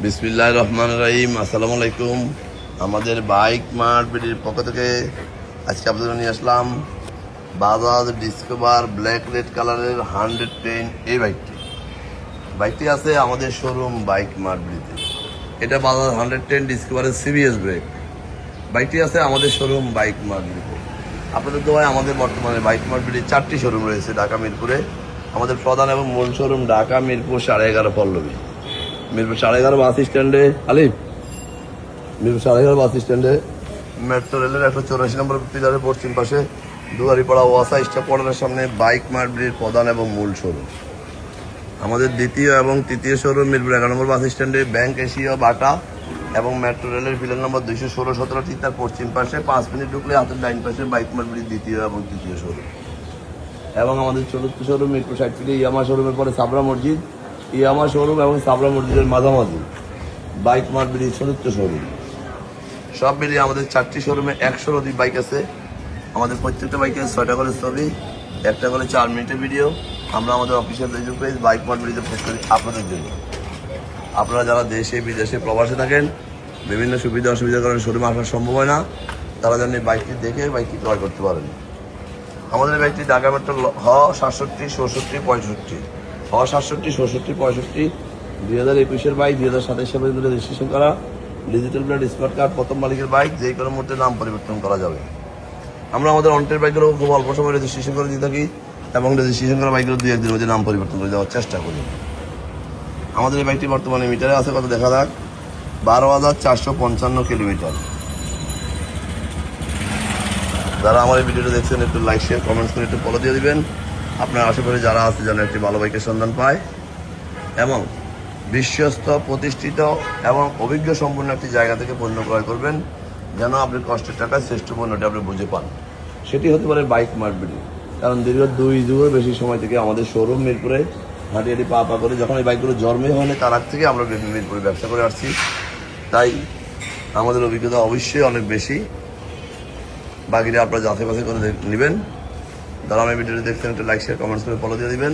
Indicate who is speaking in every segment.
Speaker 1: বিসমিল্লাহির রহমানির রহিম। আসসালামু আলাইকুম। আমাদের বাইক মার্ট বিডির পক্ষ থেকে আজকে আপনাদের নিয়ে আসলাম বাজাজ ডিসকভার ব্ল্যাক রেড কালারের 110 এই বাইকটি আছে আমাদের শোরুম বাইক মার্ট বিডিতে। এটা বাজাজ 110 ডিসকভারের সিবিএস ব্রেক বাইকটি আছে আমাদের শোরুম বাইক মার্ট বিডিতে। আপনাদের দোয়ায় আমাদের বর্তমানে বাইক মার্ট বিডির 4টি শোরুম রয়েছে ঢাকা মিরপুরে। আমাদের প্রধান এবং মূল শোরুম ঢাকা মিরপুর 11.5 পল্লবী, মিরপুর 11.5 বাস স্ট্যান্ডে আলিফ, মিরপুর 11.5 বাস স্ট্যান্ডে মেট্রো রেলের 184 নম্বর পিলারের পশ্চিম পাশে দুয়ারিপাড়া ওয়াসা স্টপ কর্নারের সামনে বাইক মার্ট বিডির প্রধান এবং মূল শোরুম। আমাদের দ্বিতীয় এবং তৃতীয় শোরুম মিরপুর 11 নম্বর বাস স্ট্যান্ডে ব্যাংক এশিয়া বাটা এবং মেট্রো রেলের পিলার নম্বর 216-17 ঠিক তার পশ্চিম পাশে 5 মিনিট ঢুকলে হাতের ডাইন পাশে বাইক মার্ট বিডির দ্বিতীয় এবং তৃতীয় শোরুম। এবং আমাদের চতুর্থ শোরুম মিরপুর 60 ফিটে ইয়ামা শোরুমের পরে সাবরা মসজিদ, ইয়ামা শোরুম এবং সাবরা মসজিদের মাঝামাঝি বাইক মার্ট বিডির চতুর্থ শোরুম। সব মিলিয়ে আমাদের 4টি শোরুমে 100-র অধিক বাইক আছে। আমাদের প্রত্যেকটা বাইকে 6টা করে ছবি, 1টা করে 4 মিনিটের ভিডিও আমরা আমাদের official Facebook page bike mart বিডিতে পোস্ট করি আপনাদের জন্য। আপনারা যারা দেশে বিদেশে প্রবাসে থাকেন, বিভিন্ন সুবিধা অসুবিধার কারণে শোরুমে আসা সম্ভব হয় না, তারা যেন বাইকটি দেখে বাইকটি ক্রয় করতে পারেন। আমাদের বাইকটি ঢাকা মেট্রো 67, 67, 65, 67, 67, 65 2021-এর বাইক, 2027 সালে রেজিস্ট্রেশন করা ডিজিটাল প্লেট স্মার্ট কার্ড, প্রথম মালিকের বাইক, যে কোনো মুহূর্তে নাম পরিবর্তন করা যাবে। আমরা আমাদের অন্টের বাইকগুলো খুব অল্প সময় রেজিস্ট্রেশন করে দিয়ে থাকি এবং রেজিস্ট্রেশন করা বাইকগুলো 2-1 দিনের মধ্যে নাম পরিবর্তন করে দেওয়ার চেষ্টা করি। আমাদের এই বাইকটি বর্তমানে মিটারে আছে কত দেখা যাক, 12,455 কিলোমিটার। যারা আমার এই ভিডিওটা দেখছেন একটু লাইক শেয়ার কমেন্টস করে একটু ফলো দিয়ে দিবেন। আপনার আশেপাশে যারা আছে যেন একটি ভালো বাইকের সন্ধান পায় এবং বিশ্বস্ত, প্রতিষ্ঠিত এবং অভিজ্ঞ সম্পন্ন একটি জায়গা থেকে পণ্য ক্রয় করবেন, যেন আপনি কষ্টের টাকায় শ্রেষ্ঠ পণ্যটি আপনি বুঝে পান। সেটি হতে পারে বাইক মার্ট বিডি। কারণ দীর্ঘ 2 যুগের বেশি সময় থেকে আমাদের শোরুম মিরপুরে হাঁটিহাঁটি পা করে যখন এই বাইকগুলো জন্মই হয়নি তার আগ থেকে আমরা মিরপুরে ব্যবসা করে আসছি, তাই আমাদের অভিজ্ঞতা অবশ্যই অনেক বেশি। বাকিটা আপনারা যাচাই বাছাই করে নেবেন। যারা আমার ভিডিওটি দেখছেন একটু লাইক শেয়ার কমেন্টস করে ফলো দিয়ে দিবেন।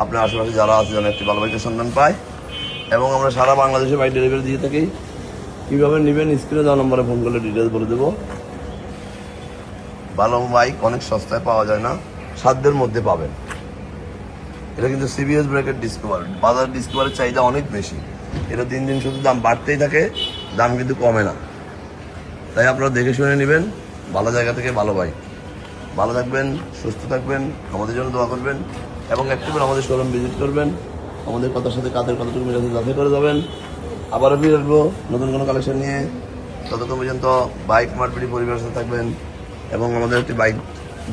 Speaker 1: আপনার আশেপাশে যারা আছে যেন একটি ভালো বাইকের সন্ধান পায় এবং আমরা সারা বাংলাদেশে বাইক ডেলিভারি দিয়ে থাকি। কীভাবে নেবেন স্ক্রিনে দেওয়া নম্বরে ফোন করলে ডিটেলস বলে দেবো। ভালো বাইক অনেক সস্তায় পাওয়া যায় না, সাধ্যের মধ্যে পাবেন। এটা কিন্তু সিবিএস ব্রেকের ডিসকভার, বাজার ডিসকভারের চাহিদা অনেক বেশি। এটা দিন দিন শুধু দাম বাড়তেই থাকে, দাম কিন্তু কমে না। তাই আপনারা দেখে শুনে নেবেন ভালো জায়গা থেকে ভালো বাইক। ভালো থাকবেন, সুস্থ থাকবেন, আমাদের জন্য দোয়া করবেন এবং একটুবার আমাদের শোরুম ভিজিট করবেন। আমাদের কথার সাথে কাদের কতটুকু মিলে যাচাই করে যাবেন। আবারও ফিরে আসবো নতুন কোনো কালেকশন নিয়ে। ততক্ষণ পর্যন্ত বাইক মার্ট বিডি পরিবারের সাথে থাকবেন এবং আমাদের একটি বাইক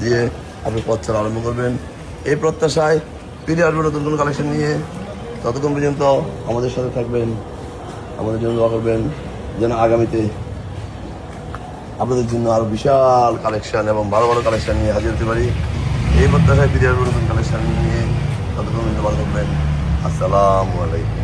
Speaker 1: দিয়ে আপনি পথ চলা আরম্ভ করবেন এই প্রত্যাশায় ফিরে আসবো নতুন কোনো কালেকশন নিয়ে। ততক্ষণ পর্যন্ত আমাদের সাথে থাকবেন, আমাদের জন্য দোয়া করবেন যেন আগামীতে আপনাদের জন্য আরো বিশাল কালেকশন এবং ভালো ভালো কালেকশন নিয়ে হাজির হতে পারি এই প্রত্যাশায় ফিরে আসবো নতুন কালেকশন নিয়ে। ততক্ষণ ভালো থাকবেন। আসসালামু আলাইকুম।